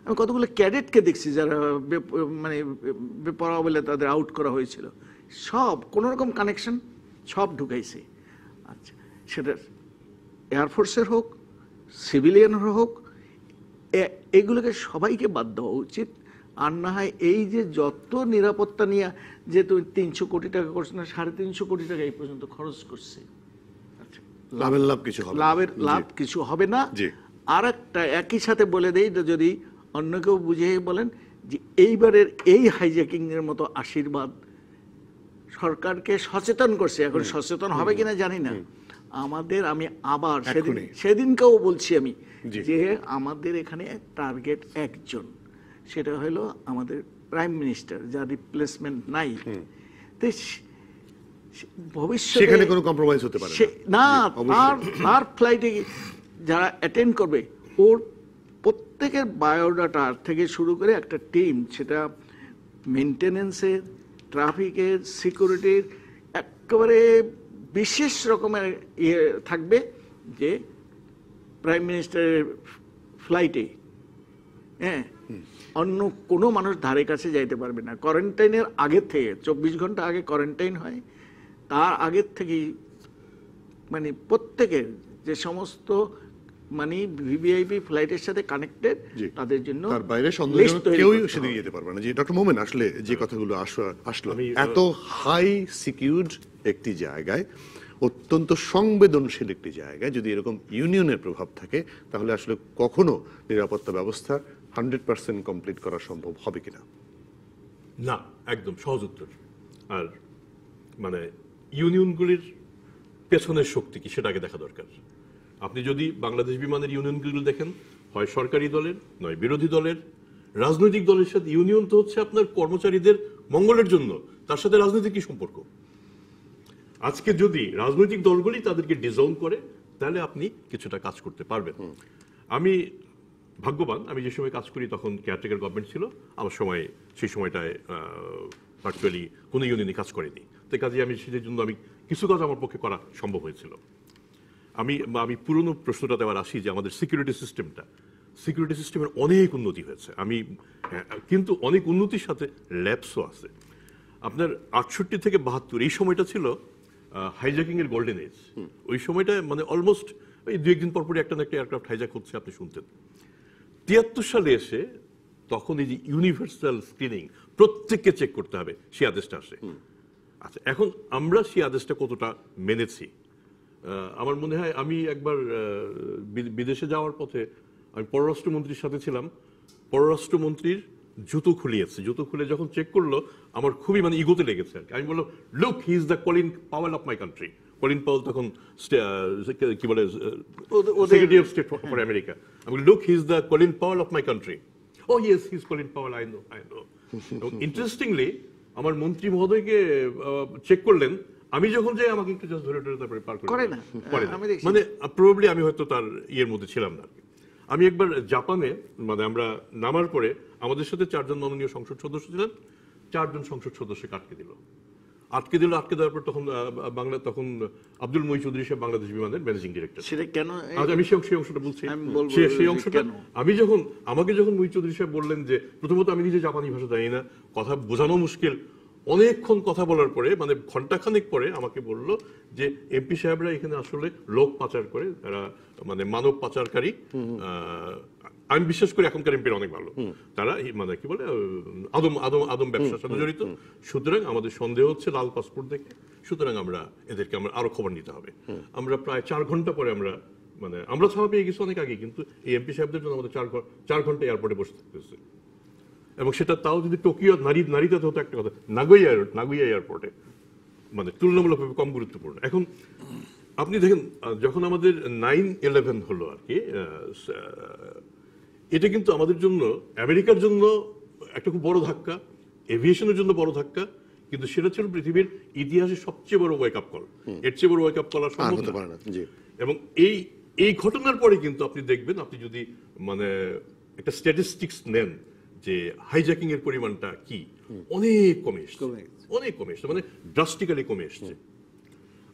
আমি কতগুলো ক্যাডেটকে দেখছি যারা মানে বেপরোয়া বলে তাদের আউট করা হয়েছিল, সব কোনো রকম কানেকশন সব ঢুকাইছে। আচ্ছা, সেটা এয়ারফোর্সের হোক, সিভিলিয়ানের হোক, এগুলোকে সবাইকে বাদ দেওয়া উচিত। আর না হয় এই যে যত নিরাপত্তা নিয়ে যে তুমি 300 কোটি টাকা করছো না, 350 কোটি টাকা এই পর্যন্ত খরচ করছে, লাভের লাভ কিছু হবে, লাভ কিছু হবে না। আর একটা একই সাথে বলে দেই, যদি অন্য কেউ বুঝে বলেন যে এইবারের এই হাইজ্যাকিং এর মতো আশীর্বাদ সরকারকে সচেতন করছে, এখন সচেতন হবে কিনা জানি না। আমাদের, আমি আবার সেদিনকেও বলছি আমি যে আমাদের এখানে টার্গেট একজন, সেটা হলো আমাদের প্রাইম মিনিস্টার, যার রিপ্লেসমেন্ট নাই। ভবিষ্যতে সেখানে কোনো কম্প্রোমাইজ হতে পারে না। তার ফ্লাইটে যারা অ্যাটেন্ড করবে, ওর প্রত্যেকের বায়োডাটা থেকে শুরু করে একটা টিম, সেটা মেনটেনেন্সের, ট্রাফিকের, সিকিউরিটির, একেবারে বিশেষ রকমের ইয়ে থাকবে যে প্রাইম মিনিস্টারের ফ্লাইটে অন্য কোনো মানুষ ধারে কাছে যাইতে পারবে না। কোয়ারেন্টাইনের আগের থেকে 24 ঘন্টা আগে কোয়ারেন্টাইন হয়, তার আগের থেকেই মানে প্রত্যেকের যে সমস্ত মানে ভিভিআইপি ফ্লাইটের সাথে কানেক্টেড, তাদের জন্য তার বাইরে সন্দেহজনক কেউ সেদিকে যেতে পারবে না। যে ডক্টর মোমেন, আসলে যে কথাগুলো আসলো, এত হাই সিকিউরড একটি জায়গায়, অত্যন্ত সংবেদনশীল একটি জায়গায় যদি এরকম ইউনিয়নের প্রভাব থাকে, তাহলে আসলে কখনো নিরাপত্তা ব্যবস্থা 100% কমপ্লিট করা সম্ভব হবে কিনা? না, একদম সহজ উত্তর। আর মানে ইউনিয়নগুলির পেছনের শক্তি কি, সেটা আগে দেখা দরকার। আপনি যদি বাংলাদেশ বিমানের ইউনিয়নগুলো দেখেন, হয় সরকারি দলের, নয় বিরোধী দলের। রাজনৈতিক দলের সাথে ইউনিয়ন তো হচ্ছে আপনার কর্মচারীদের মঙ্গলের জন্য, তার সাথে রাজনৈতিক কি সম্পর্ক? আজকে যদি রাজনৈতিক দলগুলি তাদেরকে ডিজাউন করে, তাহলে আপনি কিছুটা কাজ করতে পারবেন। আমি ভাগ্যবান, আমি যে সময় কাজ করি তখন কেয়ারটেকার গভর্নমেন্ট ছিল, আমার সময় সেই সময়টায় ভার্চুয়ালি কোনো ইউনিয়নে কাজ করেনি। তো কাজে আমি সেই জন্য আমি কিছু কাজ আমার পক্ষে করা সম্ভব হয়েছিল। আমি পুরনো প্রশ্নটাতে আবার আসি যে আমাদের সিকিউরিটি সিস্টেমের অনেক উন্নতি হয়েছে, কিন্তু অনেক উন্নতির সাথে ল্যাপসও আছে। আপনার 68 থেকে 72 এই সময়টা ছিল হাইজ্যাকিং এর গোল্ডেন এজ। ওই সময়টা মানে অলমোস্ট এই 2-1 দিন পরপরই একটা না একটা এয়ারক্রাফট হাইজ্যাক হচ্ছে, আপনি শুনতেন। 73 সালে এসে তখন এই যে ইউনিভার্সাল স্ক্রিনিং, প্রত্যেককে চেক করতে হবে, সেই আদেশটা আসে। আচ্ছা, এখন আমরা সেই আদেশটা কতটা মেনেছি? আমার মনে হয় আমি একবার বিদেশে যাওয়ার পথে আমি পররাষ্ট্রমন্ত্রীর সাথে ছিলাম, পররাষ্ট্রমন্ত্রীর জুতো খুলে যখন চেক করলো, আমার খুবই মানে ইগোতে লেগেছে আর কি। আমি বললাম, look, he is the Colin Powell of my country. Colin Powell তখন কি বলে secretary of state for America. আমি বলি, look, he is the Colin Powell of my country. Oh yes, he is Colin Powell, I know. Interestingly আমার মন্ত্রী মহোদয়কে check করলেন, আমি যখন যাই আমাকে একটু জাস্ট ধরে তারপরে পার করে না আমি দেখছি। মানে প্রবাবলি আমি হয়তো তার ইয়ের মধ্যে ছিলাম না। আমি একবার জাপানে মানে আমরা নামার পরে আমাদের সাথে 4 জন মাননীয় সংসদ সদস্য ছিলেন, 4 জন সংসদ সদস্যকে আটকে দিল। আটকে দেওয়ার পর তখন আব্দুল মুঈন চৌধুরী সাহেব বাংলাদেশ বিমানের ম্যানেজিং ডিরেক্টর। সেটা কেন? আমি সেই অংশটা বলছি। সেই অংশটা আমাকে যখন মুঈন চৌধুরী সাহেব বললেন যে প্রথমত আমি নিজে জাপানি ভাষা জানি না, কথা বোঝানো মুশকিল, অনেকক্ষণ কথা বলার পরে মানে ঘন্টাখানেক পরে আমাকে বলল যে এমপি সাহেবরা এখানে আসলে লোক পাচার করে, তারা মানে মানব পাচারকারী। আমি বিশ্বাস করি এখনকার এমপির অনেক ভালো, তারা মানে কি বলে আদম ব্যবসার সাথে জড়িত। সুতরাং আমাদের সন্দেহ হচ্ছে লাল পাসপোর্ট দেখে, সুতরাং এদেরকে আমরা আরো খবর নিতে হবে। আমরা প্রায় 4 ঘন্টা পরে আমরা ছাড়া পেয়ে গেছি অনেক আগে, কিন্তু এই এমপি সাহেবদের জন্য আমাদের 4 ঘন্টা এয়ারপোর্টে বসে থাকতে হচ্ছে। এবং সেটা তাও যদি টোকিও নারিতাতে হতো একটা কথা, নাগোয়া এয়ারপোর্টে, মানে তুলনামূলকভাবে কম গুরুত্বপূর্ণ। এখন আপনি দেখেন যখন আমাদের 9/11 হলো আর কি, এটা কিন্তু আমাদের জন্য, আমেরিকার জন্য একটা খুব বড় ধাক্কা, এভিয়েশনের জন্য বড় ধাক্কা, কিন্তু সেটা ছিল পৃথিবীর ইতিহাসে সবচেয়ে বড় ওয়েক আপ কল। এর চেয়ে বড় ওয়েক আপ কল আর সম্ভব না। এবং এই ঘটনার পরে কিন্তু আপনি দেখবেন, আপনি যদি মানে একটা স্ট্যাটিস্টিক্স নেন যে হাইজ্যাকিং এর পরিমাণটা কি, অনেক কমে এসছে, মানে ড্রাস্টিক্যালি কমে এসছে।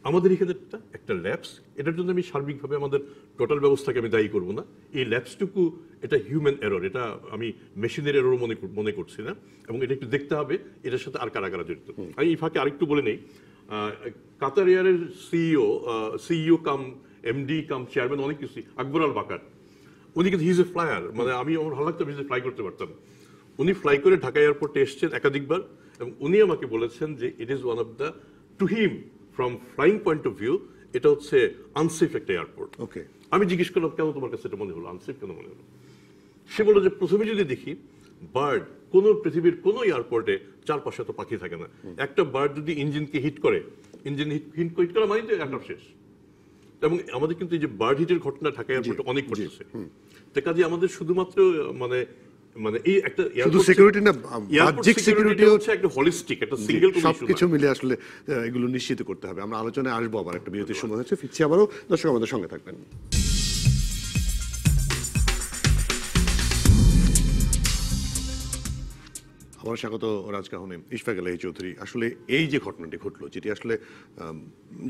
আমাদের এখানে একটা ল্যাপস, এটার জন্য আমি সার্বিকভাবে আমাদের টোটাল ব্যবস্থাকে আমি দায়ী করব না। এই ল্যাপসটুকু এটা হিউম্যান এরর, এটা আমি মেশিনের এরর মনে করছি না। এবং এটা একটু দেখতে হবে এটার সাথে আর কারা জড়িত। আমি এই ফাঁকে আরেকটু বলে নেই, কাতার এয়ারের সিইও কাম এমডি কাম চেয়ারম্যান অনেক কিছু, আকবর আল বাকার, উনি কিন্তু হিজ এ ফ্লায়ার, মানে আমার ভালো লাগতো যে ফ্লাই করতে পারতাম। উনি ফ্লাই করে ঢাকা এয়ারপোর্টে এসেছেন একাধিকবার, এবং উনি আমাকে বলেছেন যে it is one of the, to him from flying point of view, এটা হচ্ছে আনসেফ একটা এয়ারপোর্ট। ওকে, আমি জিজ্ঞেস করলাম কেন তোমার কাছে এটা মনে হলো আনসেফ, কেন মনে হলো? সে বলল যে প্রথমে যদি দেখি বার্ড, পৃথিবীর কোনো এয়ারপোর্টে 4-5 তো পাখি থাকে না, একটা বার্ড যদি ইঞ্জিনকে হিট করে, হিট করা মানে তো এয়ারক্রাফট শেষ। এবং আমাদের কিন্তু এই যে বার্ড হিটের ঘটনা ঢাকা এয়ারপোর্টে অনেক ঘটেছে। তো কাজে আমাদের শুধুমাত্র মানে এই একটা শুধু সিকিউরিটি না, বাহ্যিক সিকিউরিটি হচ্ছে একটা হলিস্টিক, একটা সিঙ্গেল সবকিছু মিলে আসলে এগুলো নিশ্চিত করতে হবে। আমরা আলোচনায় আসবো, আবার একটা বিরতির সময় হচ্ছে, ফিরছি আবারও, দর্শক আমাদের সঙ্গে থাকবেন। আমার স্বাগত রাজকাহনে ইশফাক এলাহি চৌধুরী। আসলে এই যে ঘটনাটি ঘটলো, যেটি আসলে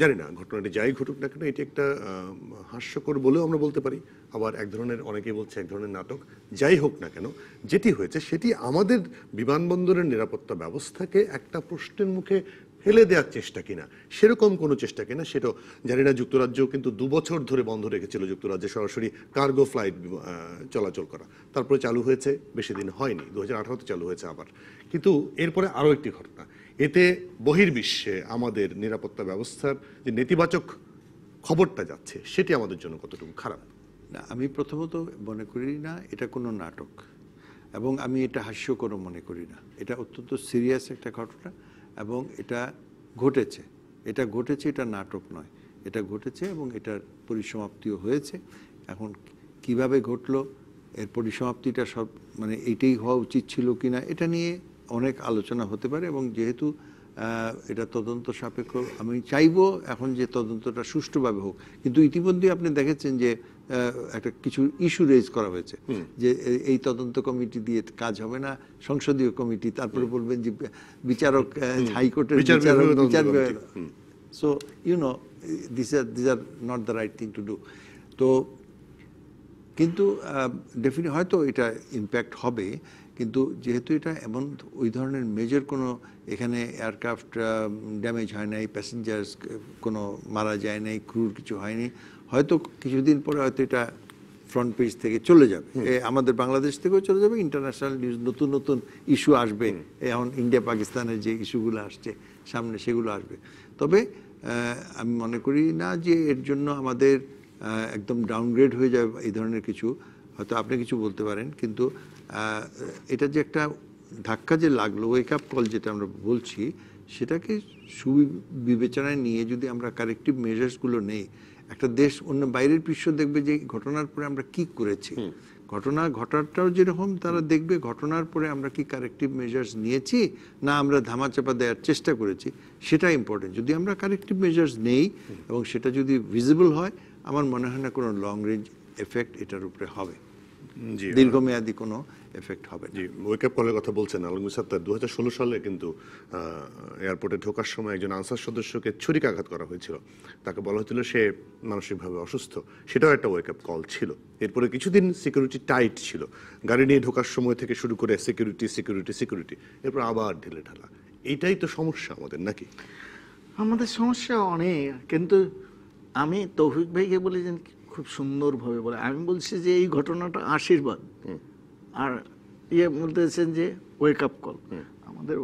জানি না ঘটনাটি যাই ঘটুক না কেন, এটি একটা হাস্যকর বলেও আমরা বলতে পারি, আবার এক ধরনের, অনেকেই বলছে এক ধরনের নাটক। যাই হোক না কেন, যেটি হয়েছে সেটি আমাদের বিমানবন্দরের নিরাপত্তা ব্যবস্থাকে একটা প্রশ্নের মুখে ফেলে দেওয়ার চেষ্টা কিনা, সেরকম কোনো চেষ্টা কিনা সেটাও জানি না। যুক্তরাজ্য কিন্তু 2 বছর ধরে বন্ধ রেখেছিল যুক্তরাজ্যে সরাসরি কার্গো ফ্লাইট চলাচল করা, তারপরে চালু হয়েছে, বেশি দিন হয়নি, 2018-তে চালু হয়েছে আবার। কিন্তু এরপরে আরও একটি ঘটনা, এতে বহির্বিশ্বে আমাদের নিরাপত্তা ব্যবস্থার যে নেতিবাচক খবরটা যাচ্ছে, সেটি আমাদের জন্য কতটুকু খারাপ? না, আমি প্রথমত মনে করি না এটা কোনো নাটক, এবং আমি এটা হাস্যকরও মনে করি না। এটা অত্যন্ত সিরিয়াস একটা ঘটনা, এবং এটা ঘটেছে, এটা নাটক নয়, এটা ঘটেছে এবং এটার পরিসমাপ্তিও হয়েছে। এখন কিভাবে ঘটলো, এর পরিসমাপ্তিটা সব মানে এইটাই হওয়া উচিত ছিল কিনা, এটা নিয়ে অনেক আলোচনা হতে পারে। এবং যেহেতু এটা তদন্ত সাপেক্ষ, আমি চাইবো এখন যে তদন্তটা সুষ্ঠুভাবে হোক। কিন্তু ইতিমধ্যে আপনি দেখেছেন যে একটা কিছু ইস্যু রেজ করা হয়েছে যে এই তদন্ত কমিটি দিয়ে কাজ হবে না, সংসদীয় কমিটি, তারপরে বলবেন যে বিচারক, হাইকোর্টের বিচার বিভাগ। So YONO this are not the right thing to do. তো কিন্তু ডেফিনেটলি হয়তো এটা ইম্প্যাক্ট হবে, কিন্তু যেহেতু এটা এমন ওই ধরনের মেজর কোনো এখানে এয়ারক্রাফট ড্যামেজ হয় নাই, প্যাসেঞ্জার্স কোনো মারা যায় নাই, ক্রুর কিছু হয়নি, হয়তো কিছুদিন পরে হয়তো এটা ফ্রন্ট পেজ থেকে চলে যাবে, আমাদের বাংলাদেশ থেকেও চলে যাবে, ইন্টারন্যাশনাল নিউজ, নতুন নতুন ইস্যু আসবে। এখন ইন্ডিয়া পাকিস্তানের যে ইস্যুগুলো আসছে সামনে, সেগুলো আসবে। তবে আমি মনে করি না যে এর জন্য আমাদের একদম ডাউনগ্রেড হয়ে যাবে এই ধরনের কিছু। হয়তো আপনি কিছু বলতে পারেন, কিন্তু এটা যে একটা ধাক্কা যে লাগলো, ওয়েক আপ কল যেটা আমরা বলছি, সেটাকে সুবিবেচনায় নিয়ে যদি আমরা কারেক্টিভ মেজার্সগুলো নেই, একটা দেশ অন্য বাইরের বিশ্ব দেখবে যে ঘটনার পরে আমরা কি করেছি, ঘটনা ঘটাটাও যেরকম তারা দেখবে ঘটনার পরে আমরা কি কারেক্টিভ মেজার্স নিয়েছি না আমরা ধামাচাপা দেওয়ার চেষ্টা করেছি, সেটা ইম্পর্টেন্ট। যদি আমরা কারেক্টিভ মেজার্স নেই এবং সেটা যদি ভিজিবল হয়, আমার মনে হয় না কোনো লং রেঞ্জ এফেক্ট এটার উপরে হবে, জি দীর্ঘমেয়াদী কোনো এফেক্ট হবে না। জি, ওয়েক আপ কলের কথা বলছেন আলমগীর সাত্তার। 2016 সালে কিন্তু এয়ারপোর্টে ঢোকার সময় একজন আনসার সদস্যকে ছুরিকাঘাত করা হয়েছিল। তাকে বলা হয়েছিল সে মানসিকভাবে অসুস্থ, সেটাও একটা ওয়েক আপ কল ছিল। এরপরে কিছুদিন সিকিউরিটি টাইট ছিল, গাড়ি নিয়ে ঢোকার সময় থেকে শুরু করে সিকিউরিটি সিকিউরিটি সিকিউরিটি, এরপর আবার ঢিলে ঢালা। এইটাই তো সমস্যা আমাদের, নাকি? আমাদের সমস্যা অনেক, কিন্তু আমি তৌফিক ভাইকে বলি যে খুব সুন্দরভাবে বলে, আমি বলছি যে এই ঘটনাটা আশীর্বাদ, আর ইয়ে বলতেছেন যে ওয়েক আপ কল। আমাদের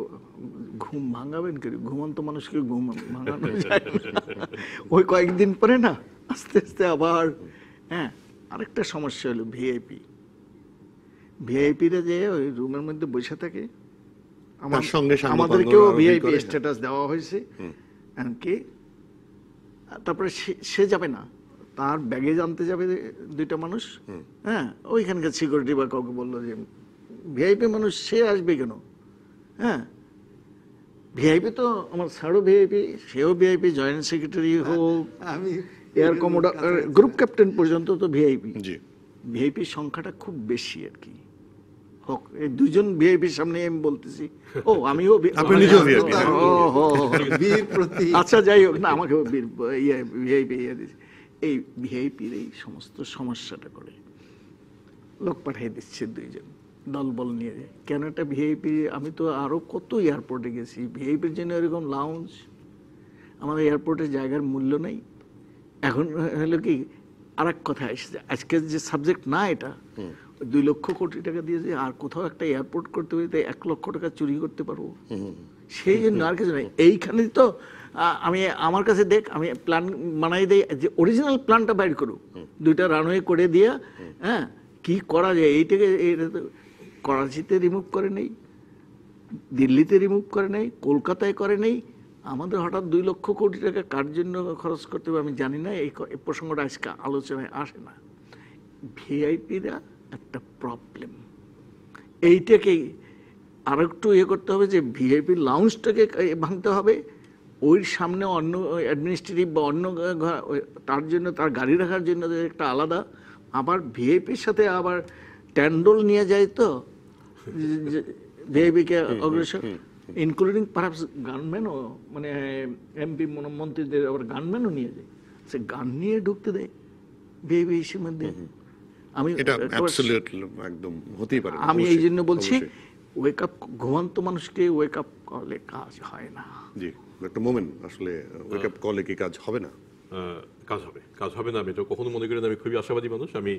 ঘুম ভাঙাবেন কি? ঘুমন্ত মানুষকে ঘুম ভাঙানো যায় না। ওই কয়েকদিন পরে না আস্তে আস্তে আবার। হ্যাঁ, আরেকটা সমস্যা হলো ভিআইপিরা যে ওই রুমের মধ্যে বসে থাকে, তার সঙ্গে আমাদেরকেও ভিআইপি স্ট্যাটাস দেওয়া হয়েছে, এমনকি তারপরে সে যাবে না, তার ব্যাগে জানতে যাবে দুইটা মানুষ। হ্যাঁ, ওইখানকার সিকিউরিটি বা কাউকে বললো যে ভিআইপি মানুষ সে আসবে কেন? হ্যাঁ, ভিআইপি তো আমার স্যারও ভিআইপি, সেও ভিআইপি, জয়েন্ট সেক্রেটারি হোক, আমি এয়ার কমোডার, গ্রুপ ক্যাপ্টেন পর্যন্ত তো ভিআইপি। জি, ভিআইপির সংখ্যাটা খুব বেশি আর কি। হোক, এই দুজন ভিআইপির সামনে আমি বলতেছি, ও আমিও আপনি নিজেও VIP, হ্যাঁ। বীর প্রতি আচ্ছা যাই হোক না, আমাকে ভিআইপি দিচ্ছে। এই ভিআইপির এই সমস্ত সমস্যাটা করে লোক পাঠিয়ে দিচ্ছে দুইজন দলবল নিয়ে। কেন একটা ভিআইপি, আমি তো আরো কত এয়ারপোর্টে গেছি, ভিআইপির জন্য এরকম লাউঞ্জ। আমাদের এয়ারপোর্টে জায়গার মূল্য নেই। এখন হলো কি, আর এক কথা এসেছে, আজকের যে সাবজেক্ট না এটা, 2 লক্ষ কোটি টাকা দিয়ে যে আর কোথাও একটা এয়ারপোর্ট করতে পারি, তাই 1 লক্ষ টাকা চুরি করতে পারবো, সেই জন্য আর কিছু নাই। এইখানে তো আমি আমার কাছে দেখ, আমি প্ল্যান বানাই দেই, যে অরিজিনাল প্ল্যানটা বাইর করুক, 2টা রানওয়ে করে দিয়া, হ্যাঁ, কি করা যায় এইটাকে। এটা তো করাচিতে রিমুভ করে নেই, দিল্লিতে রিমুভ করে নেই, কলকাতায় করে নেই। আমাদের হঠাৎ 2 লক্ষ কোটি টাকা কার জন্য খরচ করতে হবে আমি জানি না, এই প্রসঙ্গটা আজকে আলোচনায় আসে না। ভিআইপিরা একটা প্রবলেম, এইটাকে আর একটু ইয়ে করতে হবে, যে ভিআইপি লাউঞ্জটাকে ভাঙতে হবে। ওই সামনে অন্য অ্যাডমিনিস্ট্রেটিভ বা অন্য তার জন্য, তার গাড়ি রাখার জন্য একটা আলাদা, আবার ভিআইপির সাথে আবার ট্যান্ডল নিয়ে যায় তো ভিআইপিকে অগ্রসর, ইনক্লুডিং পারহাপস গানম্যানও, মানে এমপি মন্ত্রীদের আবার গানম্যানও নিয়ে যায়। সে গান নিয়ে ঢুকতে দেয় ভিআইপি ইস্যুর মধ্যে। আমি এটা অ্যাবসলিউটলি একদম হতেই পারে। আমি এই জন্য বলছি, ওয়েক আপ, ঘুমন্ত মানুষকে ওয়েক আপ করলে কাজ হয় না। জি, একটা মোমেন্ট আসলে ওয়েক আপ কলে কি কাজ হবে না? কাজ হবে না, আমি তো কখনো মনে করি না। আমি খুবই আশাবাদী মানুষ। আমি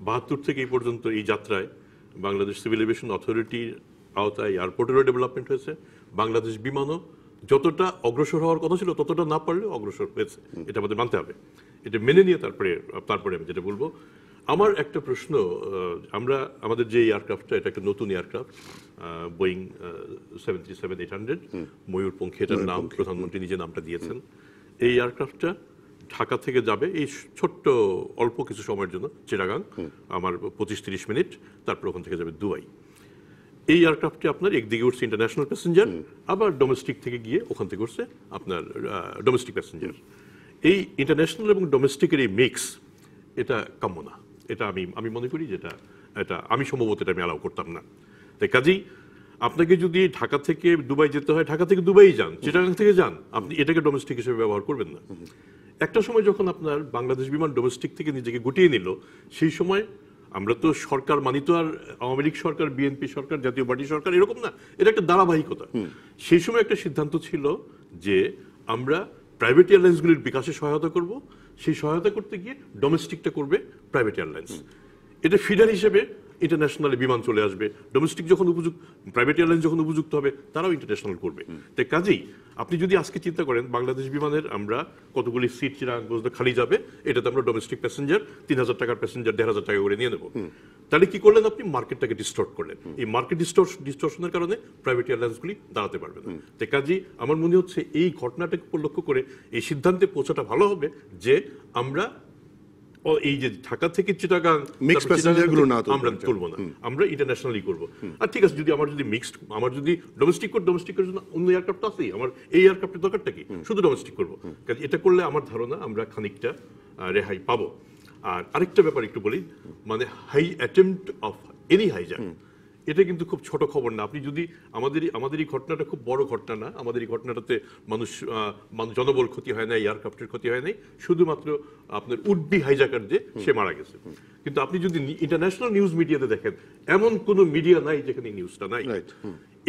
72 থেকে এই পর্যন্ত এই যাত্রায় বাংলাদেশ সিভিল এভিয়েশন অথরিটির আওতায় এয়ারপোর্টেরও ডেভেলপমেন্ট হয়েছে, বাংলাদেশ বিমানও যতটা অগ্রসর হওয়ার কথা ছিল ততটা না পারলেও অগ্রসর হয়েছে, এটা আমাদের মানতে হবে। এটা মেনে নিয়ে তারপরে আমি যেটা বলবো, আমার একটা প্রশ্ন, আমরা আমাদের যে এয়ারক্রাফটটা, এটা একটা নতুন এয়ারক্রাফট, বোয়িং 737-800 ময়ূরপঙ্খী এটার নাম, প্রধানমন্ত্রী নিজে নামটা দিয়েছেন। এই এয়ারক্রাফটটা ঢাকা থেকে যাবে এই ছোট্ট অল্প কিছু সময়ের জন্য চিটাগাং, আমার 25-30 মিনিট, তারপর ওখান থেকে যাবে দুবাই। এই এয়ারক্রাফটটি আপনার একদিকে উঠছে ইন্টারন্যাশনাল প্যাসেঞ্জার, আবার ডোমেস্টিক থেকে গিয়ে ওখান থেকে উঠছে আপনার ডোমেস্টিক প্যাসেঞ্জার। এই ইন্টারন্যাশনাল এবং ডোমেস্টিকের এই মিক্স, এটা কাম্য না। এটা আমি মনে করি যেটা এটা আমি সম্ভবত এটা আমি অ্যালাউ করতাম না। তাই কাজেই আপনাকে যদি ঢাকা থেকে দুবাই যেতে হয়, ঢাকা থেকে দুবাই যান, চিটাগাং থেকে যান, আপনি এটাকে ডোমেস্টিক হিসেবে ব্যবহার করবেন না। একটা সময় যখন আপনার বাংলাদেশ বিমান ডোমেস্টিক থেকে নিজেকে গুটিয়ে নিল, সেই সময় আমরা তো সরকার মানি তো আর আওয়ামী লীগ সরকার, বিএনপি সরকার, জাতীয় পার্টি সরকার এরকম না, এটা একটা ধারাবাহিকতা। সেই সময় একটা সিদ্ধান্ত ছিল যে আমরা প্রাইভেট এয়ারলাইন্সগুলির বিকাশে সহায়তা করব, সেই সহায়তা করতে গিয়ে ডোমেস্টিকটা করবে প্রাইভেট এয়ারলাইন্স। এটা ফিডার হিসেবে ইন্টারন্যাশনালি বিমান চলে আসবে, ডোমেস্টিক যখন উপযুক্ত, প্রাইভেট এয়ারলাইন্স যখন উপযুক্ত হবে তারাও ইন্টারন্যাশনাল করবে। তাই কাজেই আপনি যদি আজকে চিন্তা করেন বাংলাদেশ বিমানের আমরা কতগুলি সিট চিরাং খালি যাবে, এটাতে আমরা ডোমেস্টিক প্যাসেঞ্জার 3000 টাকার প্যাসেঞ্জার 1500 টাকা করে নিয়ে নেব। তাহলে কি করলেন আপনি? মার্কেটটাকে ডিস্টর্ট করলেন। এই মার্কেট ডিস্টর্শনের কারণে প্রাইভেট এয়ারলাইন্সগুলি দাঁড়াতে পারবে না। তো কাজেই আমার মনে হচ্ছে এই ঘটনাটাকে লক্ষ্য করে এই সিদ্ধান্তে পৌঁছাটা ভালো হবে যে আমরা এই যে ঢাকা থেকে চিটাগাং মিক্সড প্যাসেঞ্জারগুলো না আমরা তুলবো না, আমরা ইন্টারন্যাশনালি করব। আর ঠিক আছে, যদি আমার যদি মিক্সড, আমার যদি ডোমেস্টিকের জন্য অন্য এয়ারক্রাফট আছেই, আমার এই এয়ারক্রাফটের দরকারটা কি? শুধু ডোমেস্টিক করবো। কাজে এটা করলে আমার ধারণা আমরা খানিকটা রেহাই পাবো। আর আরেকটা ব্যাপার একটু বলি, মানে high attempt of any hijack, এটা কিন্তু খুব ছোট খবর না। আপনি যদি আমাদের এই ঘটনাটা খুব বড় ঘটনা না, আমাদের এই ঘটনাটাতে মানুষ জনবল ক্ষতি হয় না, এয়ারক্রাফটের ক্ষতি হয় নাই, শুধুমাত্র আপনার উডবি হাইজাকার যে সে মারা গেছে। কিন্তু আপনি যদি ইন্টারন্যাশনাল নিউজ মিডিয়াতে দেখেন, এমন কোন মিডিয়া নাই যেখানে নিউজটা নাই।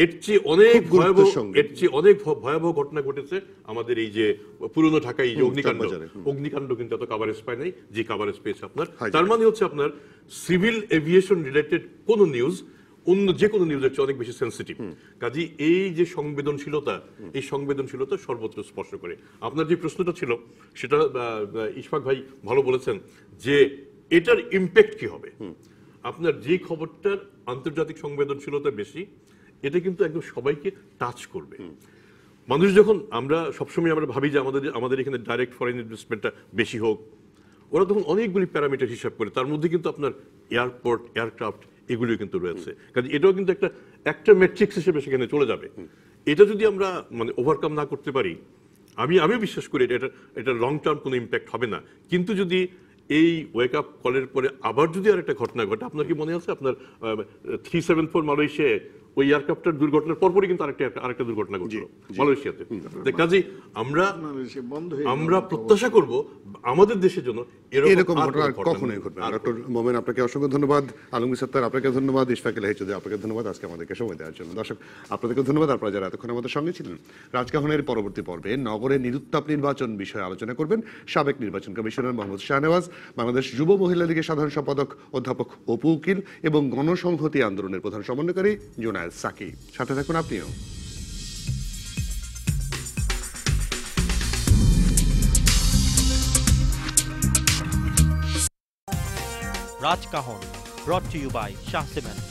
এর চেয়ে অনেক ভয়াবহ ঘটনা ঘটেছে আমাদের এই যে পুরনো ঢাকায় যে অগ্নিকাণ্ড কিন্তু এত কাভারেজ পায় নাই যে কাভারেজ পেয়েছে আপনার। তার মানে হচ্ছে আপনার সিভিল এভিয়েশন রিলেটেড কোন নিউজ অন্য যে কোনো নিউজের চেয়ে অনেক বেশি সেন্সিটিভ। কাজে এই যে সংবেদনশীলতা সর্বত্র স্পর্শ করে। আপনার যে প্রশ্নটা ছিল সেটা ইশফাক ভাই ভালো বলেছেন যে এটার ইম্প্যাক্ট কি হবে। আপনার যে খবরটার আন্তর্জাতিক সংবেদনশীলতা বেশি, এটা কিন্তু একদম সবাইকে টাচ করবে। মানুষ যখন, আমরা সবসময় আমরা ভাবি যে আমাদের এখানে ডাইরেক্ট ফরেন ইনভেস্টমেন্টটা বেশি হোক, ওরা তখন অনেকগুলি প্যারামিটার হিসাব করে, তার মধ্যে কিন্তু আপনার এয়ারপোর্ট, এয়ারক্রাফট এগুলো কিন্তু রয়েছে। কাজে এটাও কিন্তু একটা ম্যাট্রিক্স হিসেবে সেখানে চলে যাবে। এটা যদি আমরা মানে ওভারকাম না করতে পারি, আমিও বিশ্বাস করি এটা লং টার্ম কোনো ইম্প্যাক্ট হবে না। কিন্তু যদি এই ওয়েক আপ কলের পরে আবার যদি আরেকটা ঘটনা ঘটে, আপনার কি মনে আছে আপনার 374 মালয়েশিয়ায় ওই এয়ারক্রাফটের দুর্ঘটনার পরপরই কিন্তু আরেকটা দুর্ঘটনা ঘটল মালয়েশিয়াতে। কাজেই আমরা প্রত্যাশা করব আমাদের দেশের জন্য এরকম ঘটনা কখনোই ঘটবে না। ডক্টর মোমেন, আপনাকে অসংখ্য ধন্যবাদ। আলমগীর সত্তার, আপনাকে ধন্যবাদ। ইশফাক এলাহি চৌধুরী, আপনাকে ধন্যবাদ আজকে আমাদেরকে সময় দেওয়ার জন্য। দর্শক, আপনাদেরকে ধন্যবাদ, আপনারা যারা এতক্ষণ আমাদের সঙ্গে ছিলেন। রাজকাহনের পরবর্তী পর্বে নগরে নিরুত্তাপ নির্বাচন বিষয়ে আলোচনা করবেন সাবেক নির্বাচন কমিশনার মোহাম্মদ শাহনেওয়াজ, বাংলাদেশ যুব মহিলা লীগের সাধারণ সম্পাদক অধ্যাপক অপু উকিল এবং গণসংহতি আন্দোলনের প্রধান সমন্বয়কারী জুনায়েদ সাকি। সাথে থাকুন আপনিও। Rajkahon, brought to you by Shah Cement.